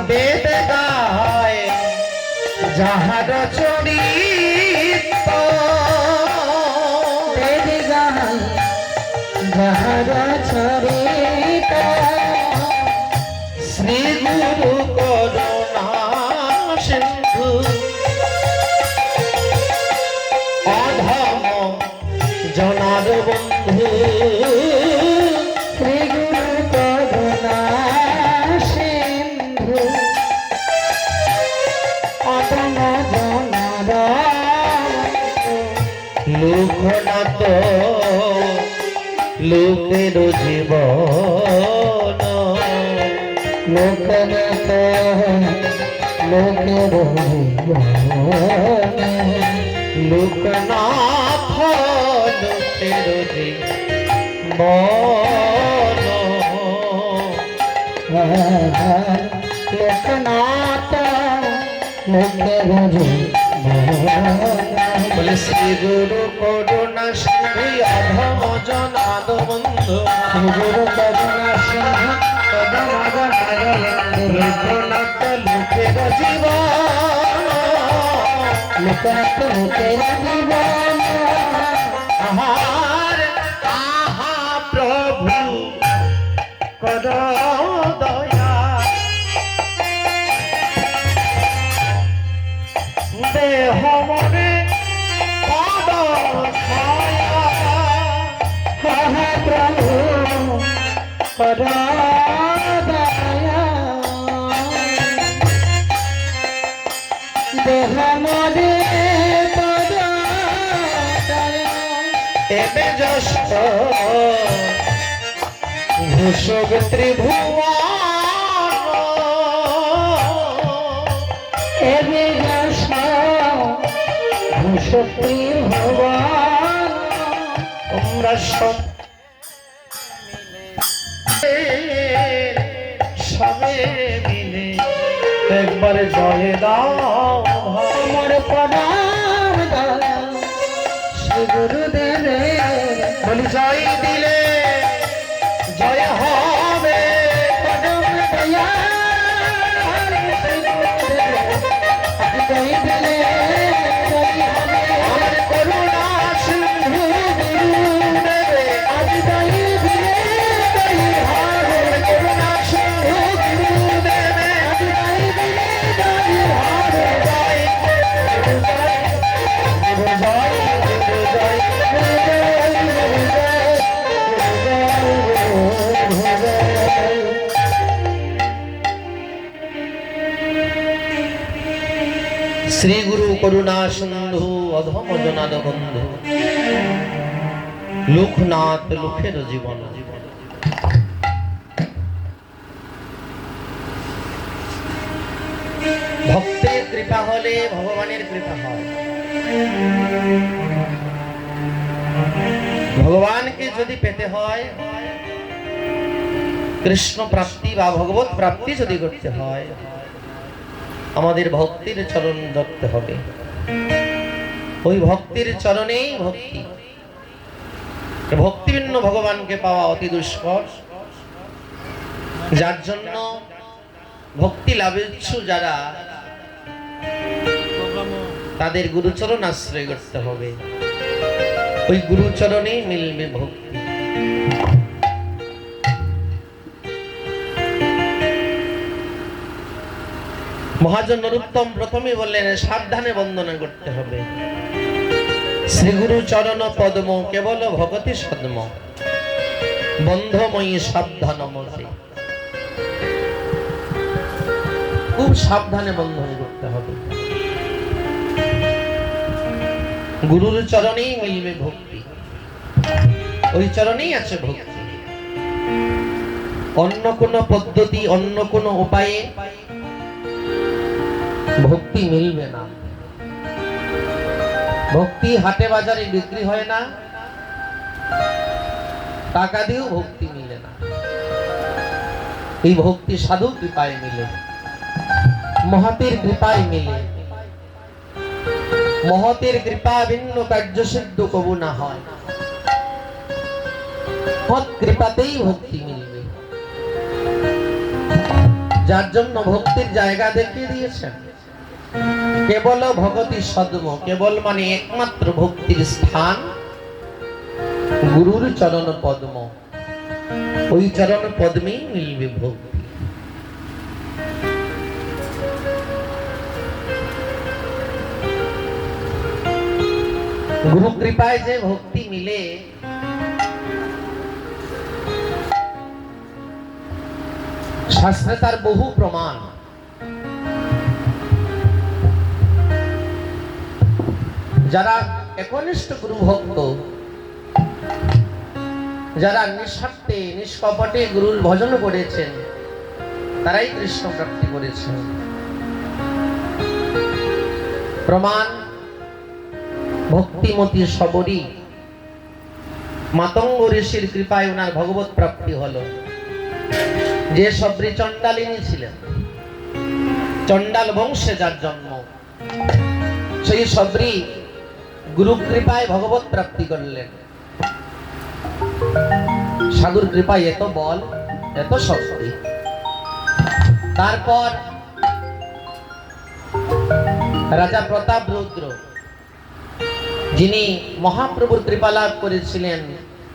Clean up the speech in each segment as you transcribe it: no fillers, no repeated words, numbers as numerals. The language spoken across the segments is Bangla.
বেদ গায় যাহার চরিত, বেদ গায় যাহার চরিত, শ্রী গুরু করুণা সিন্ধু অধম জনার বন্ধু, শ্রী গুরু করুণা সিন্ধু অধম জনার লোকনাথ লোকের জীবন, লোকনাথ লোকের লোকনাথ লোকের জীবন, লোকনাথ লোকের বলে শ্রী গুরু করুণা সিন্ধু অধম জনাদ বন্ধু, গুরু করুণা সিন্ধু অধম জনাদ লোকনাথ লোকের জীবন, লোকনাথ লোকের জীবন, আহার আহা প্রভু কর দয়া, দেহ মনে পদ ছায়া, হা প্রভু কর দয়া, দেহ মনে পদ দয়া, এবে যশ ঘোষক ত্রিভুবন, এবে যশ ভূষত্রী ভুবন, তোমরা সব সবে মিলে একবার জয় দাও আমার প্রণাম দয়া শ্রী গুরুদেবের, বলি জয় দিলে জয় হবে, প্রণাম দয়া শ্রী গুরুদেবের, জয় দিলে জয় হবে, আমার করুণা সিন্ধু গুরুদেবে, আজ জয় দিলে জয় হবে, করুণা সিন্ধু গুরুদেবে, আজ জয় দিলে জয় হবে, জয় জয় জয় শ্রী গুরু করুণা সিন্ধু অধম জনাদ বন্ধু, লোকনাথ লোকের জীবন, ভক্তের কৃপা হলে ভগবানের কৃপা হয়। ভগবানকে যদি পেতে হয়, কৃষ্ণ প্রাপ্তি বা ভগবত প্রাপ্তি যদি করতে হয়, আমাদের ভক্তির চরণ ধরতে হবে। ওই ভক্তির চরণেই ভক্তি, ভক্তিবিন্ন ভগবানকে পাওয়া অতি দুষ্কর, যার জন্য ভক্তি লাভেচ্ছু যারা তাদের গুরুচরণ আশ্রয় করতে হবে। ওই গুরুচরণেই মিলবে ভক্তি। মহাজন নরোত্তম প্রথমে বললেন সাবধানে বন্দনা করতে হবে। শ্রী গুরু চরণ পদ্ম কেবল ভগতি সদ্ম, বন্ধময়ী সাবধান মতে। খুব সাবধানে বন্ধন করতে হবে। গুরুর চরণেই মিলবে ভক্তি, ওই চরণেই আছে ভক্তি। অন্য কোন পদ্ধতি, অন্য কোন উপায়ে ভক্তি মিলবে না। ভক্তি হাটে বাজারে বিক্রি হয় না, টাকা দিয়েও ভক্তি মিলে না। এই ভক্তি সাধু কৃপায় মিলে, মহতের কৃপায় মিলে। মহতের কৃপা ভিন্ন কার্য সিদ্ধ কবু না হয়, মহৎ কৃপাতেই ভক্তি মিলবে। যার জন্য ভক্তির জায়গা দেখিয়ে দিয়েছেন। কেবল ভগতি সদ্ম, কেবল মানে একমাত্র ভক্তির স্থান গুরুর চরণ পদ্ম। ওই চরণ পদ্মেই মিলবে ভক্তি। গুরু কৃপায় যে ভক্তি মিলে, শাস্ত্রে তার বহু প্রমাণ। যারা একনিষ্ঠ গুরু ভক্ত, যারা নিঃস্বার্থে নিষ্কপটে গুরুর ভজন করেছেন, তারাই কৃষ্ণ প্রাপ্তি করেছেন। প্রমাণ ভক্তিমতী সবরী মাতঙ্গ ঋষির কৃপায় ওনার ভগবত প্রাপ্তি হলো। যে সবরী চণ্ডালিনী ছিলেন, চণ্ডাল বংশে যার জন্ম, সেই সবরী গুরু কৃপায় ভগবত প্রাপ্তি করলেন। সাধুর কৃপায় এত বল, এত শক্তি। তারপর রাজা প্রতাপ রুদ্র, যিনি মহাপ্রভুর কৃপা লাভ করেছিলেন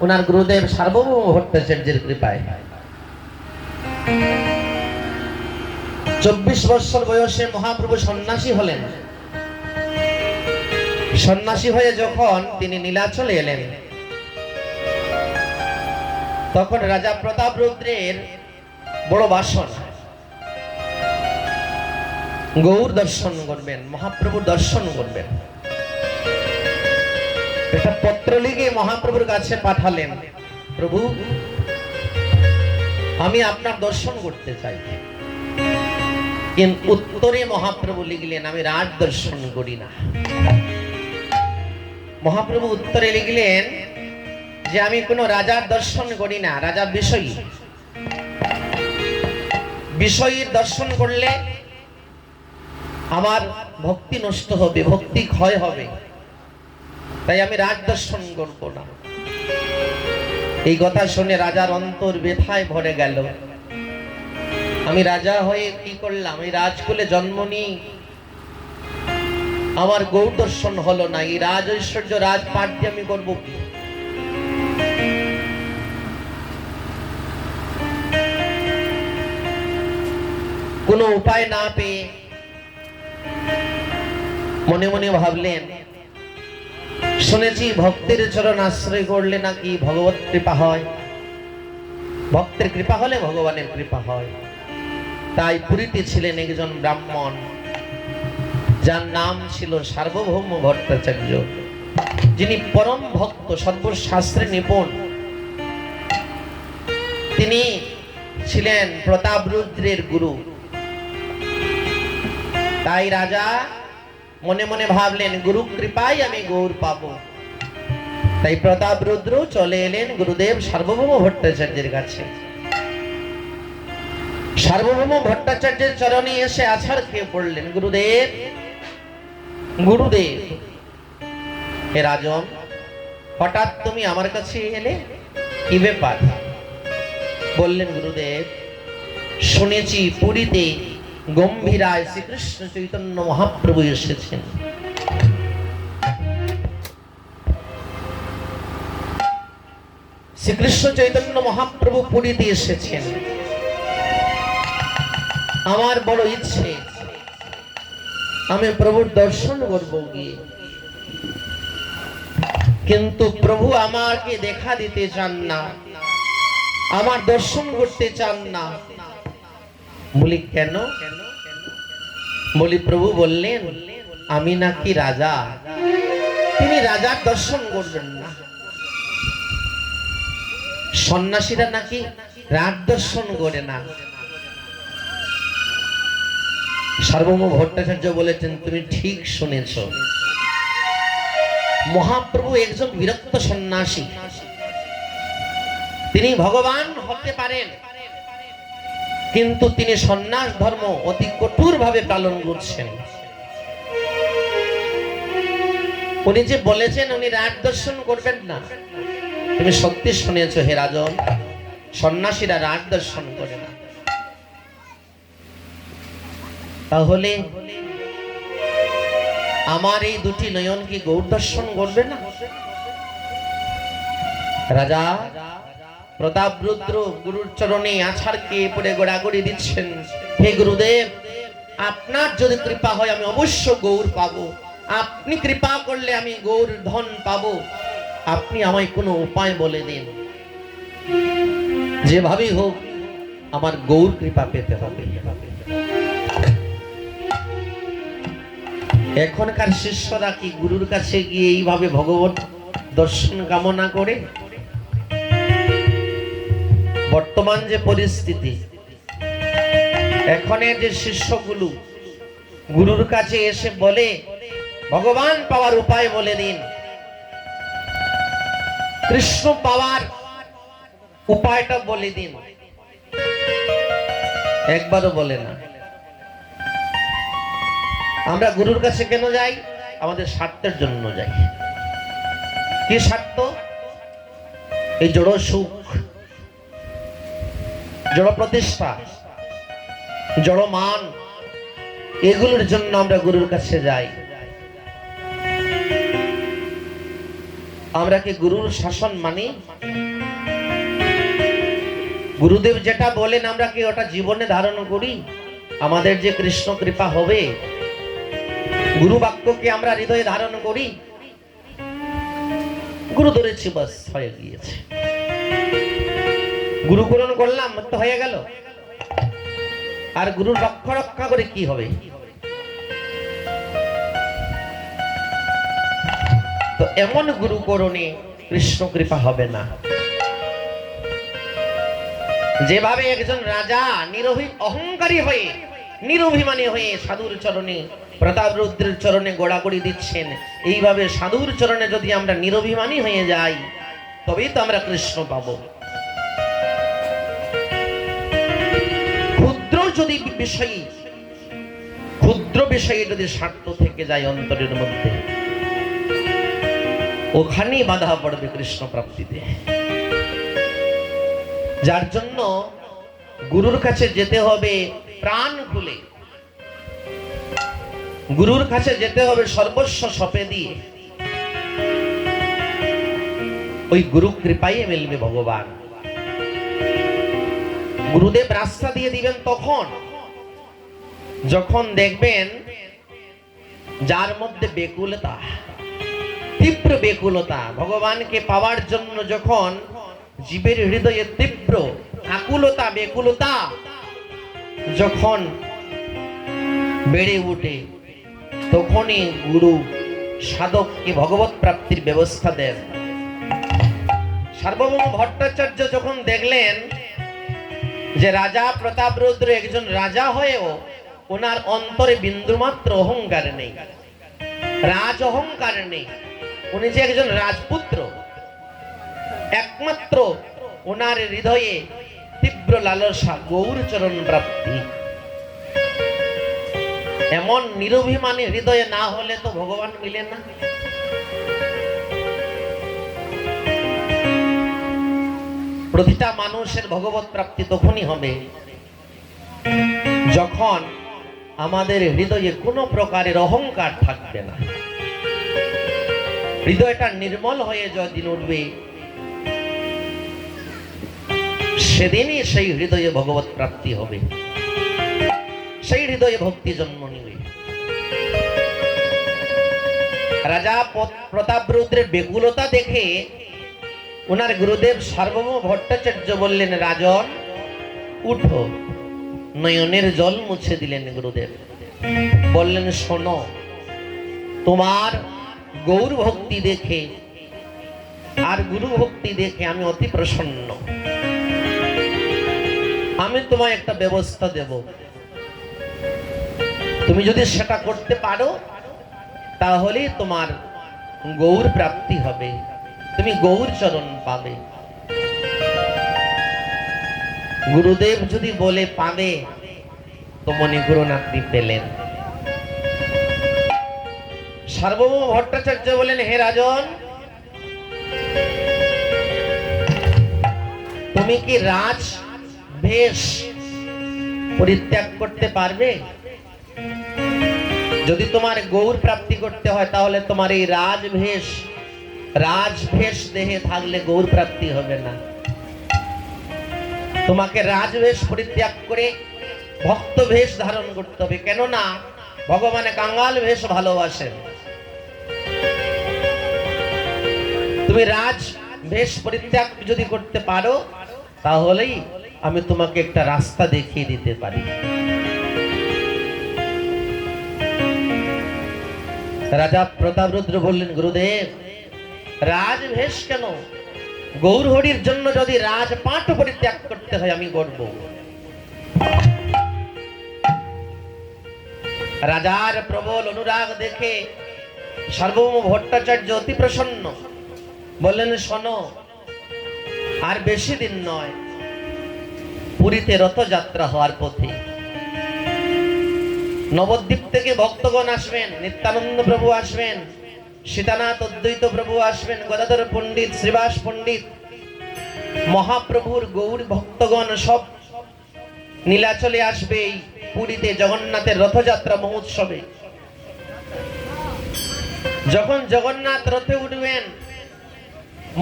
ওনার গুরুদেব সার্বভৌম ভট্টাচার্যের কৃপায়, 24 বছর বয়সে মহাপ্রভু সন্ন্যাসী হলেন। সন্ন্যাসী হয়ে যখন তিনি নীলাচলে এলেন, তখন রাজা প্রতাপ রুদ্রের বড় বাসনা, গৌর দর্শন করবেন, মহাপ্রভুর দর্শন করবেন। একটা পত্র লিখে মহাপ্রভুর কাছে পাঠালেন, প্রভু আমি আপনার দর্শন করতে চাই। কিন্তু উত্তরে মহাপ্রভু লিখলেন, আমি রাজ দর্শন করি না। মহাপ্রভু উত্তরে লিখলেন যে আমি কোনো রাজার দর্শন করি না, রাজা বিষয়ী। বিষয়ীর দর্শন করলে আমার ভক্তি নষ্ট হবে, ভক্তি ক্ষয় হবে, তাই আমি রাজ দর্শন করব না। এই কথা শুনে রাজার অন্তর ব্যথায় ভরে গেল। আমি রাজা হয়ে কি করলাম? এই রাজকুলে জন্ম নিয়ে আমার গৌর দর্শন হলো না। এই রাজ ঐশ্বর্য, রাজপাট দিয়ে আমি করবো কি? কোনো উপায় না পেয়ে মনে মনে ভাবলেন, শুনেছি ভক্তের চরণ আশ্রয় করলে নাকি ভগবত কৃপা হয়, ভক্তের কৃপা হলে ভগবানের কৃপা হয়। তাই পুরীতে ছিলেন একজন ব্রাহ্মণ, যার নাম ছিল সার্বভৌম ভট্টাচার্য, যিনি পরম ভক্ত, সর্বশাস্ত্রে নিপুণ। তিনি ছিলেন প্রতাপ রুদ্রের গুরু। তাই রাজা মনে মনে ভাবলেন, গুরু কৃপায় আমি গৌর পাবো। তাই প্রতাপ রুদ্র চলে এলেন গুরুদেব সার্বভৌম ভট্টাচার্যের কাছে। সার্বভৌম ভট্টাচার্যের চরণে এসে আছাড় খেয়ে পড়লেন, গুরুদেব গুরুদেব। হে রাজন, হঠাৎ তুমি আমার কাছে এলে, কি ব্যাপার? বললেন, গুরুদেব শুনেছি পুরীতে গম্ভীরায় শ্রীকৃষ্ণ চৈতন্য মহাপ্রভু এসেছেন। শ্রীকৃষ্ণ চৈতন্য মহাপ্রভু পুরীতে এসেছেন। আমার বড় ইচ্ছে আমি প্রভুর দর্শন করব গিয়ে, কিন্তু প্রভু আমাকে দেখা দিতে চান না, আমার দর্শন করতে চান না। বলি কেন? বলি প্রভু বললেন আমি নাকি রাজা, তিনি রাজার দর্শন করবেন না। সন্ন্যাসীরা নাকি রাজ দর্শন করে না। সার্বভৌম ভট্টাচার্য বলেছেন, তুমি ঠিক শুনেছ। মহাপ্রভু একজন বিরক্ত সন্ন্যাসী, তিনি ভগবান হতে পারেন, কিন্তু তিনি সন্ন্যাস ধর্ম অতি কঠোর ভাবে পালন করছেন। উনি যে বলেছেন উনি রাজ দর্শন করবেন না, তুমি সত্যি শুনেছ হে রাজন, সন্ন্যাসীরা রাজ দর্শন করে না। তাহলে আমার এই দুটি নয়ন কি গৌর দর্শন করবে না? রাজা প্রতাপরুদ্র গুরুর চরণে আছাড়কে পড়ে গোড়াগড়ি দিচ্ছেন, হে গুরুদেব, আপনার যদি কৃপা হয় আমি অবশ্য গৌর পাবো। আপনি কৃপা করলে আমি গৌর ধন পাবো। আপনি আমায় কোনো উপায় বলে দিন, যেভাবেই হোক আমার গৌর কৃপা পেতে হবে। এখনকার শিষ্যরা কি গুরুর কাছে গিয়ে এইভাবে ভগবত দর্শন কামনা করে? বর্তমান যে পরিস্থিতি, এখনের যে শিষ্যগুলো গুরুর কাছে এসে বলে ভগবান পাওয়ার উপায় বলে দিন, কৃষ্ণ পাওয়ার উপায়টা বলে দিন, একবারও বলে না। আমরা গুরুর কাছে কেন যাই? আমাদের স্বার্থের জন্য যাই। কি স্বার্থ? এই জড় সুখ, জড় প্রতিষ্ঠা, জড় মান, এগুলোর জন্য আমরা গুরুর কাছে যাই। আমরা কি গুরুর শাসন মানি? গুরুদেব যেটা বলেন আমরা কি ওটা জীবনে ধারণ করি? আমাদের যে কৃষ্ণ কৃপা হবে, গুরু বাক্যকে আমরা হৃদয়ে ধারণ করি? গুরু ধরেছি, বাস হয়ে গিয়েছে, গুরুকরণ করলাম তো হয়ে গেল। আর গুরুর রক্ষা করে কি হবে? তো এমন গুরুকরণে কৃষ্ণ কৃপা হবে না। যেভাবে একজন রাজা অহংকারী হয়ে, নিরভিমানী হয়ে সাধুর চরণে, প্রতাপরুদ্রের চরণে গোড়াগড়ি দিচ্ছেন, এইভাবে সাধুর চরণে যদি আমরা নিরভিমানী হয়ে যাই, তবেই তো আমরা কৃষ্ণ পাবো। ক্ষুদ্র বিষয়ে যদি স্বার্থ থেকে যায় অন্তরের মধ্যে, ওখানেই বাধা পড়বে কৃষ্ণ প্রাপ্তিতে। যার জন্য গুরুর কাছে যেতে হবে প্রাণ খুলে, গুরুর কাছে যেতে হবে সর্বস্ব সঁপে দিয়ে। ওই গুরু কৃপায় মিলবে ভগবান। গুরুদেব রাস্তা দিয়ে দিবেন তখন যখন দেখবেন যার মধ্যে বেকুলতা, তীব্র বেকুলতা, ভগবানকে পাওয়ার জন্য যখন জীবের হৃদয়ে তীব্র আকুলতা, বেকুলতা যখন বেড়ে ওঠে, তখনই গুরু সাধককে ভগবত প্রাপ্তির ব্যবস্থা দেন। সার্বভৌম ভট্টাচার্য যখন দেখলেন যে রাজা প্রতাপরুদ্র একজন রাজা হয়েও ওনার অন্তরে বিন্দুমাত্র অহংকার নেই, রাজ অহংকার নেই, উনি যে একজন রাজপুত্র, একমাত্র ওনার হৃদয়ে তীব্র লালসা গৌর চরণ প্রাপ্তি। এমন নিরভিমানী হৃদয়ে না হলে তো ভগবান মিলেন না। প্রতিটা মানুষের ভগবত প্রাপ্তি তখনই হবে যখন আমাদের হৃদয়ে কোনো প্রকারের অহংকার থাকবে না। হৃদয়টা নির্মল হয়ে যদিন উঠবে, সেদিনই সেই হৃদয়ে ভগবত প্রাপ্তি হবে, সেই হৃদয়ে ভক্তি জন্ম নিবে। রাজা প্রতাপরুদ্রের বেকুলতা দেখে ওনার গুরুদেব সার্বভৌম ভট্টাচার্য বললেন, রাজন উঠো। নয়নের জল মুছে দিলেন গুরুদেব, বললেন, শোনো, তোমার গৌর ভক্তি দেখে আর গুরু ভক্তি দেখে আমি অতি প্রসন্ন। আমি তোমায় একটা ব্যবস্থা দেব, তুমি যদি সেটা করতে পারো তাহলে তোমার গৌর প্রাপ্তি হবে, তুমি গৌর চরণ পাবে। গুরুদেব যদি বলে পাবে, তো মনে করুন আপনি পেলেন। সার্বভৌম ভট্টাচার্য বলেন, হে রাজন, তুমি কি রাজ বেশ পরিত্যাগ করতে পারবে? যদি তোমার গৌর প্রাপ্তি করতে হয় তাহলে তোমার এই রাজভেষ দেহে থাকলে গৌর প্রাপ্তি হবে না। তোমাকে রাজভেষ পরিত্যাগ করে ভক্ত বেশ ধারণ করতে হবে, কেননা ভগবানে কাঙ্গাল বেশ ভালোবাসেন। তুমি রাজভেষ পরিত্যাগ যদি করতে পারো তাহলেই আমি তোমাকে একটা রাস্তা দেখিয়ে দিতে পারি। রাজা প্রতাপরুদ্র বললেন, গুরুদেব রাজভেষ কেন, গৌর হরির জন্য যদি রাজপাট পরিত্যাগ করতে হয় আমি করব। রাজার প্রবল অনুরাগ দেখে সার্বভৌম ভট্টাচার্য অতি প্রসন্ন, বললেন, শোনো, আর বেশি দিন নয়, পুরীতে রথযাত্রা হওয়ার পথে নবদ্বীপ থেকে ভক্তগণ আসবেন, নিত্যানন্দ প্রভু আসবেন, সীতানাথ অদ্বৈত প্রভু আসবেন, গদাধর পণ্ডিত, শ্রীবাস পণ্ডিত, মহাপ্রভুর গৌর ভক্তগণ সব নীলাচলে আসবে এই পুরীতে জগন্নাথের রথযাত্রা মহোৎসবে। যখন জগন্নাথ রথে উঠবেন,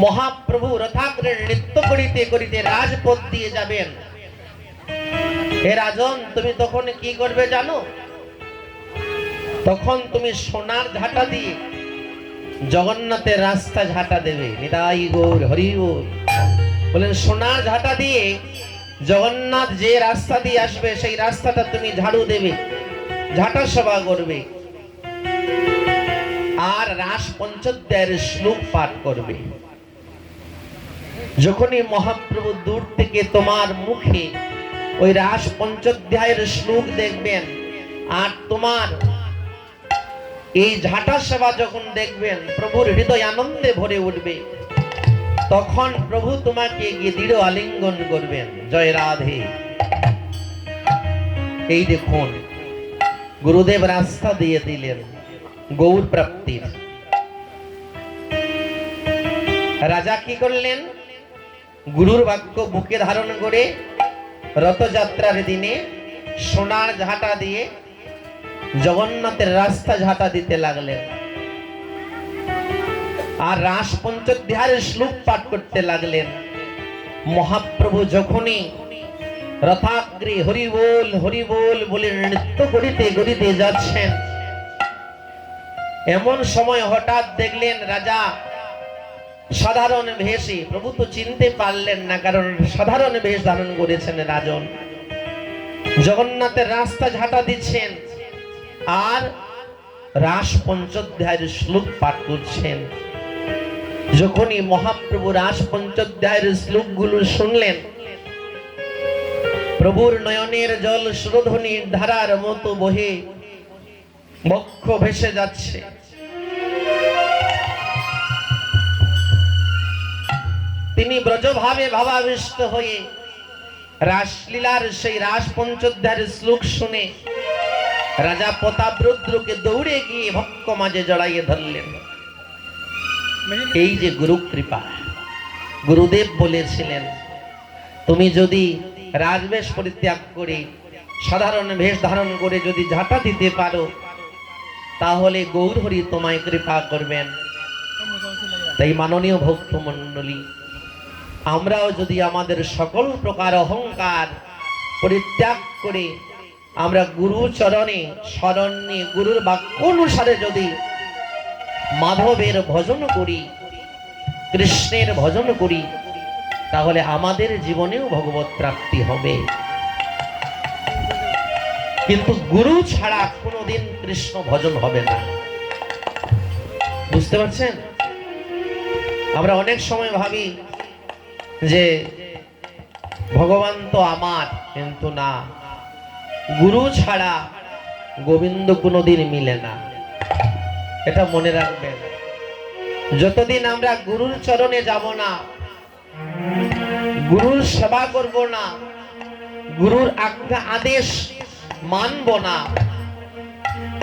মহাপ্রভু রথাগ্রে নৃত্য করিতে করিতে রাজপথ দিয়ে যাবেন। হে রাজন, তুমি তখন কি করবে জানো? তখন তুমি সোনার ঝাঁটা দিয়ে জগন্নাথের রাস্তা ঝাঁটা দেবে। নিতাই গৌর হরি গৌর। বলেন, সোনার ঝাঁটা দিয়ে জগন্নাথ যে রাস্তা দিয়ে আসবে সেই রাস্তাটা তুমি ঝাড়ু দেবে, ঝাঁটা সভা করবে, আর রাস পঞ্চোধ্যায়ের শ্লোক পাঠ করবে। যখনই মহাপ্রভু দূর থেকে তোমার মুখে ওই রাস পঞ্চোধ্যায়ের শ্লোক দেখবেন আর তোমার এই ঝাঁটা সেবা যখন দেখবেন, প্রভুর হৃদয় আনন্দে ভরে উঠবে। তখন প্রভু তোমাকে গিয়ে দৃঢ় আলিঙ্গন করবেন। জয় রাধে। এই দেখুন, গুরুদেব রাস্তা দিয়ে দিলেন গৌর প্রাপ্তির। রাজা কি করলেন? গুরুর বাক্য বুকে ধারণ করে রথযাত্রার দিনে সোনার ঝাঁটা দিয়ে জগন্নাথের রাস্তা ঝাঁটা দিতে লাগলেন, আর রাস পঞ্চোধ্যায়ের শ্লোক পাঠ করতে লাগলেন। মহাপ্রভু যখনই রথাগ্রে হরি বল বলে নৃত্য করিতে করিতে যাচ্ছেন, এমন সময় হঠাৎ দেখলেন রাজা সাধারণ বেশে, প্রভু তো চিনতে পারলেন না, কারণ সাধারণ বেশ ধারণ করেছেন রাজন। জগন্নাথের রাস্তা ঝাঁটা দিচ্ছেন আর রাস পঞ্চোধ্যায়ের শ্লোক পাঠ করছেন। যখনই মহাপ্রভু রাস পঞ্চোধ্যায়ের শ্লোকগুলো শুনলেন, প্রভুর নয়নের জল সুরধ্বনির ধারার মতো বহে বক্ষ ভেসে যাচ্ছে। তিনি ব্রজভাবে ভাবাবিষ্ট হয়ে রাসলীলার সেই রাস পঞ্চোধ্যায়ের শ্লোক শুনে রাজা প্রতাপরুদ্রকে দৌড়ে গিয়ে ভক্ত মাঝে জড়াইয়ে ধরলেন। এই যে গুরু কৃপা, গুরুদেব বলেছিলেন, তুমি যদি রাজবেশ পরিত্যাগ করে সাধারণ বেশ ধারণ করে যদি ঝাঁটা দিতে পারো তাহলে গৌর হরি তোমায় কৃপা করবেন। তাই মাননীয় ভক্ত মণ্ডলী, আমরাও যদি আমাদের সকল প্রকার অহংকার পরিত্যাগ করে আমরা গুরু চরণে শরণ নিয়ে গুরুর বাক্য অনুসারে যদি মাধবের ভজন করি, কৃষ্ণের ভজন করি, তাহলে আমাদের জীবনেও ভগবত প্রাপ্তি হবে। কিন্তু গুরু ছাড়া কোনোদিন কৃষ্ণ ভজন হবে না। বুঝতে পারছেন? আমরা অনেক সময় ভাবি যে ভগবান তো আমার, কিন্তু না, গুরু ছাড়া গোবিন্দ কোনোদিন মিলে না। এটা মনে রাখবেন। যতদিন আমরা গুরুর চরণে যাব না, গুরুর সেবা করব না, গুরুর আজ্ঞা আদেশ মানব না,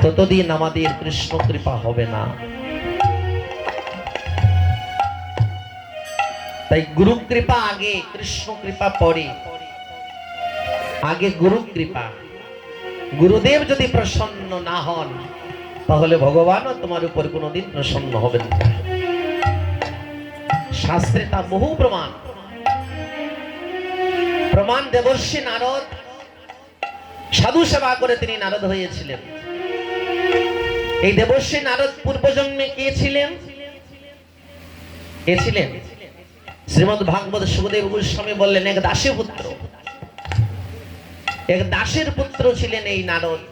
ততদিন আমাদের কৃষ্ণ কৃপা হবে না। তাই গুরু কৃপা আগে, কৃষ্ণ কৃপা পরে। আগে গুরু কৃপা। গুরুদেব যদি প্রসন্ন না হন তাহলে ভগবানও তোমার উপর কোনোদিন প্রসন্ন হবেন না। শাস্ত্রে তা বহু প্রমাণ। প্রমাণ দেবর্ষি নারদ সাধু সেবা করে তিনি নারদ হয়েছিলেন। এই দেবর্ষি নারদ পূর্বজন্মে কে ছিলেন? কে ছিলেন? শ্রীমদ্ ভাগবত সুখদেব গোস্বামী বললেন এক দাসী পুত্র, এক দাসের পুত্র ছিলেন এই নারদ।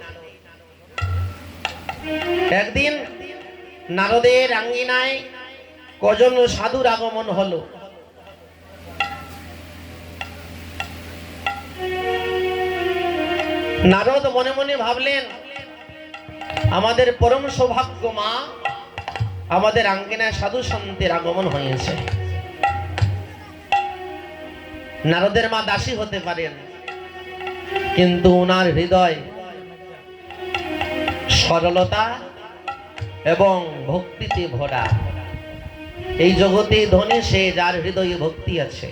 একদিন নারদের আঙ্গিনায় কজন সাধুর আগমন হলো। নারদ মনে মনে ভাবলেন, আমাদের পরম সৌভাগ্য মা, আমাদের আঙ্গিনায় সাধু সন্তের আগমন হয়েছে। নারদের মা দাসী হতে পারেন, কিন্তু ওনার হৃদয় সরলতা এবং ভক্তিতে ভরা। এই জগতে ধনী সে যার হৃদয়ে ভক্তি আছে।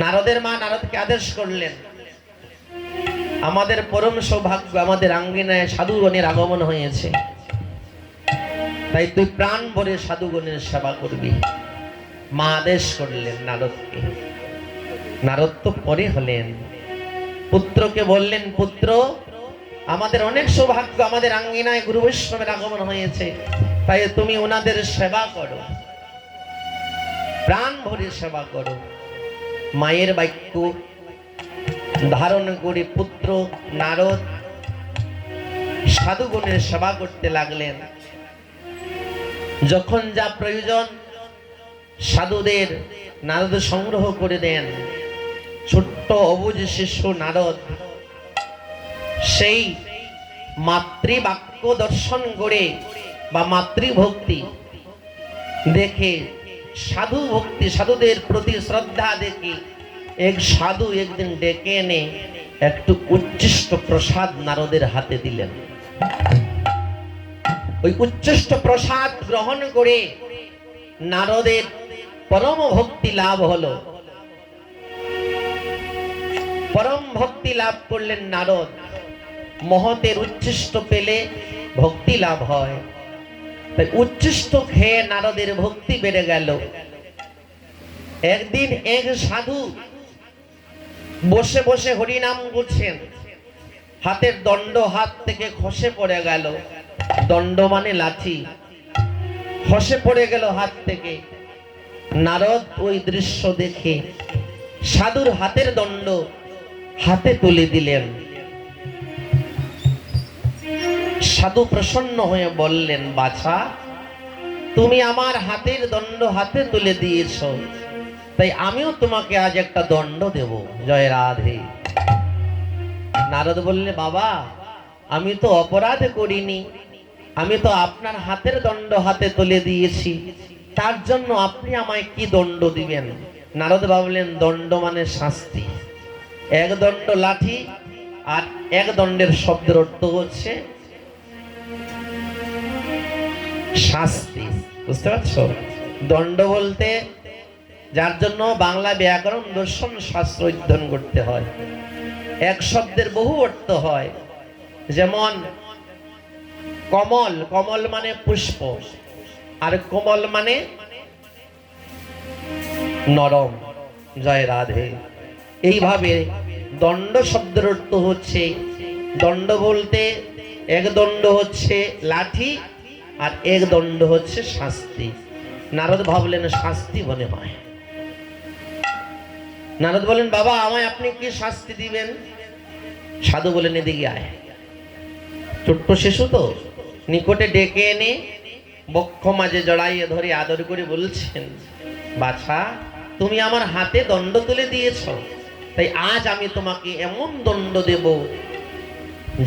নারদের মা নারদকে আদেশ করলেন, আমাদের পরম সৌভাগ্য, আমাদের আঙ্গিনায় সাধুগণের আগমন হয়েছে, তাই তুই প্রাণ ভরে সাধুগণের সেবা করবি। মা আদেশ করলেন নারদকে। নারদ তো পরে হলেন, পুত্রকে বললেন, পুত্র আমাদের অনেক সৌভাগ্য, আমাদের আঙ্গিনায় গুরু বৈষ্ণবের আগমন হয়েছে, তাই তুমি ওনাদের সেবা করো, প্রাণ ভরে সেবা করো। মায়ের বাক্য ধারণ করে পুত্র নারদ সাধুগণের সেবা করতে লাগলেন। যখন যা প্রয়োজন সাধুদের নারদ সংগ্রহ করে দেন। ছোট্ট অবুঝ শিশু নারদ সেই মাতৃবাক্য দর্শন করে বা মাতৃভক্তি দেখে, সাধু ভক্তি, সাধুদের প্রতি শ্রদ্ধা দেখে এক সাধু একদিন ডেকে এনে একটু উচ্ছিষ্ট প্রসাদ নারদের হাতে দিলেন। ওই উচ্ছিষ্ট প্রসাদ গ্রহণ করে নারদের পরম ভক্তি লাভ হলো। পরম ভক্তি লাভ করলেন নারদ। মহতের উচ্ছিষ্ট পেলে ভক্তি লাভ হয়, তাই উচ্ছিষ্ট খেয়ে নারদের ভক্তি বেড়ে গেল। একদিন এক সাধু বসে বসে হরিনাম করছেন, হাতের দণ্ড হাত থেকে খসে পড়ে গেল। দণ্ড মানে লাঠি, খসে পড়ে গেল হাত থেকে। নারদ ওই দৃশ্য দেখে সাধুর হাতের দণ্ড হাতে তুলে দিলেন। সাধু প্রসন্ন হয়ে বললেন, বাছা তুমি আমার হাতের দণ্ড হাতে তুলে দিয়েছ, তাই আমিও তোমাকে আজ একটা দণ্ড দেব। জয় রাধে। নারদ বললে, বাবা আমি তো অপরাধ করিনি, আমি তো আপনার হাতের দণ্ড হাতে তুলে দিয়েছি, তার জন্য আপনি আমায় কি দণ্ড দিবেন? নারদ ভাবলেন, দণ্ড মানে শাস্তি। এক দণ্ড লাঠি, আর এক দণ্ডের শব্দের অর্থ হচ্ছে শাস্তি। বুঝতে পারছো? দণ্ড বলতে যার জন্য বাংলা ব্যাকরণ দর্শন শাস্ত্র অধ্যয়ন করতে হয়। এক শব্দের বহু অর্থ হয়। যেমন কমল, কমল মানে পুষ্প, আর কোমল মানে নরম। জয় রাধে। এইভাবে দণ্ড শব্দের অর্থ হচ্ছে, দণ্ড বলতে এক দণ্ড হচ্ছে লাঠি আর এক দণ্ড হচ্ছে শাস্তি। নারদ ভাবলেন শাস্তি মনে হয়। নারদ বলেন, বাবা আমায় আপনি কি শাস্তি দিবেন? সাধু বলেন, এদিকে আয়। ছোট্ট শিশু তো, নিকটে ডেকে এনে বক্ষ মাঝে জড়াইয়ে ধরে আদর করে বলছেন, বাছা তুমি আমার হাতে দণ্ড তুলে দিয়েছ, তাই আজ আমি তোমাকে এমন দণ্ড দেব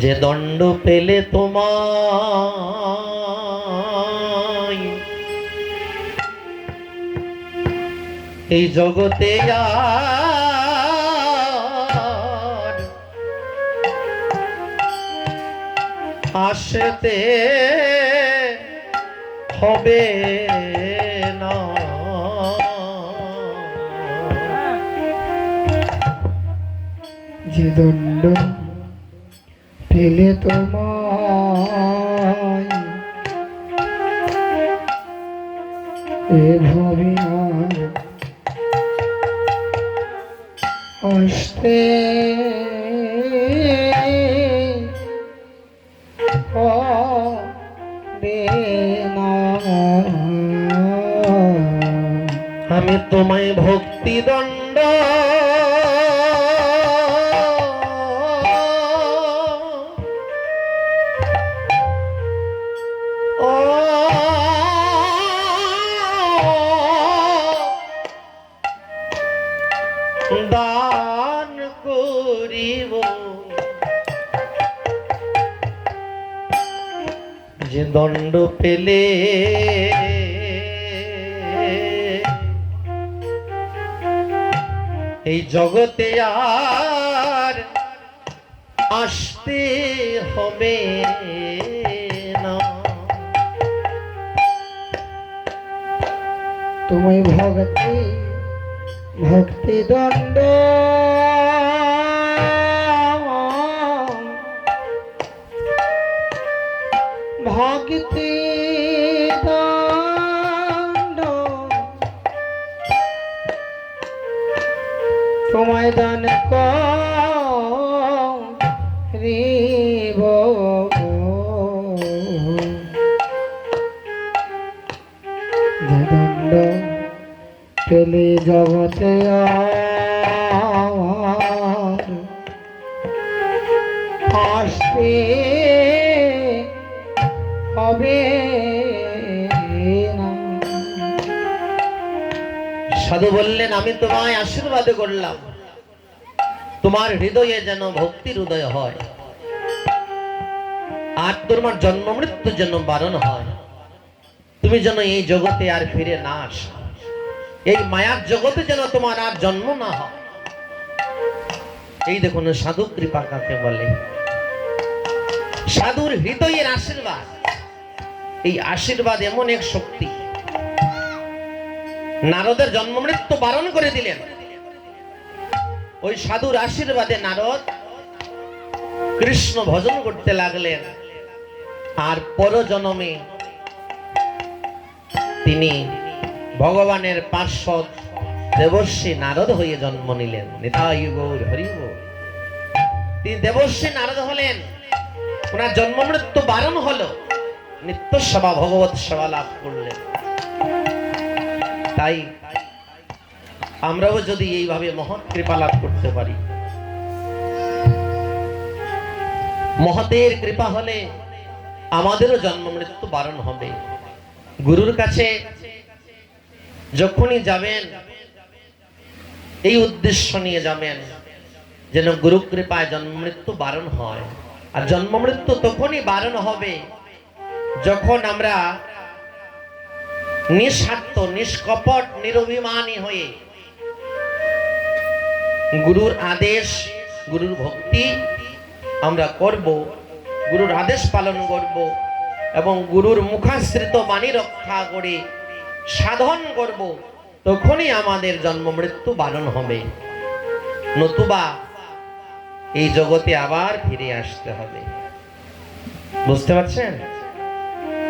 যে দণ্ড পেলে তোমায় এই জগতে আর আসতে হবে না। যে দণ্ড পেলে তোমায় এ ভবিনার হস্তে হবে না। আমি তোমায় ভক্তি দণ্ড দান করিব, যে দণ্ড পেলে এই জগতে আর আসতে হবে না। তুমি ভক্তি ভক্তি দণ্ড ভক্তি দণ্ড তোমায় দান করিব, যে দণ্ড পেলে জগতে আর আসতে হবে না। সাধু বললেন, আমি তোমায় আশীর্বাদ করলাম, তোমার হৃদয়ে যেন ভক্তির উদয় হয়, আর তোমার জন্ম মৃত্যু যেন বারণ হয়, তুমি যেন এই জগতে আর ফিরে না আসো, এই মায়ার জগতে যেন তোমার আর জন্ম না হয়। এই দেখুন সাধু কৃপা কাকে বলে। সাধুর হৃদয়ের আশীর্বাদ, এই আশীর্বাদ এমন এক শক্তি। নারদের জন্ম মৃত্যু বারণ করে দিলেন, ওই সাধুর আশীর্বাদে নারদ কৃষ্ণ ভজন করতে লাগলেন, আর পরজন্মে তিনি ভগবানের পার্শ্বদ দেবর্ষী নারদ হয়ে জন্ম নিলেন। নিতাই গৌর হরি বল। তিনি দেবর্ষী নারদ হলেন, ওনার জন্ম মৃত্যু বারণ হলো, নিত্য সেবা ভগবত সেবা লাভ করলেন। তাই আমরাও যদি এইভাবে মহৎ কৃপা লাভ করতে পারি, মহতের কৃপা হলে আমাদেরও জন্ম মৃত্যু বারণ হবে। গুরুর কাছে যখনই যাবেন এই উদ্দেশ্য নিয়ে যাবেন যেন গুরু কৃপায় জন্ম মৃত্যু বারণ হয়। আর জন্ম মৃত্যু তখনই বারণ হবে যখন আমরা নিঃস্বার্থ, নিষ্কপট, নিরভিমানী হয়ে গুরুর আদেশ, গুরুর ভক্তি আমরা করব, গুরুর আদেশ পালন করব এবং গুরুর মুখাশ্রিত বাণী রক্ষা করে সাধন করব, তখনই আমাদের জন্ম মৃত্যু বারণ হবে। নতুবা এই জগতে আবার ফিরে আসতে হবে। বুঝতে পারছেন?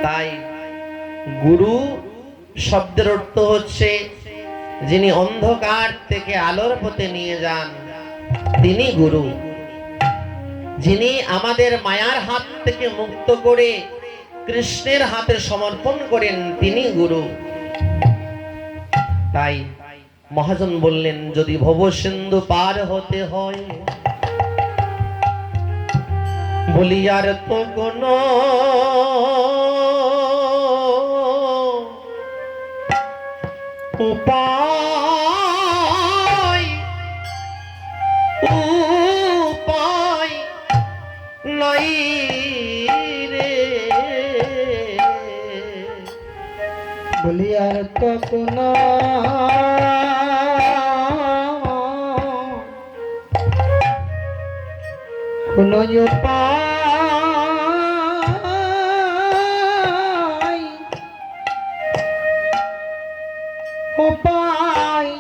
তাই গুরু শব্দের অর্থ হচ্ছে যিনি অন্ধকার থেকে আলোর পথে নিয়ে যান, তিনি গুরু। যিনি আমাদের মায়ার হাত থেকে মুক্ত করে কৃষ্ণের হাতে সমর্পণ করেন, তিনি গুরু। তাই মহাজন বললেন, যদি ভব সিন্ধু পার হতে হয়, বলি আর তো কোনো উপায় উপায় নাই রে, বলি আর তো কোনো উপায়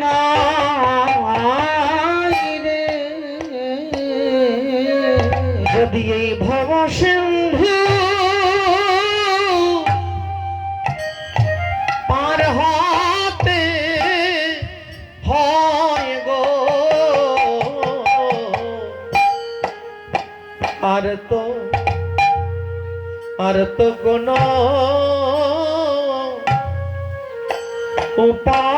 নাই রে, যে দিয়েই ভব সিন্ধু পার হতে হয় গো, আর তো কোনো উপায়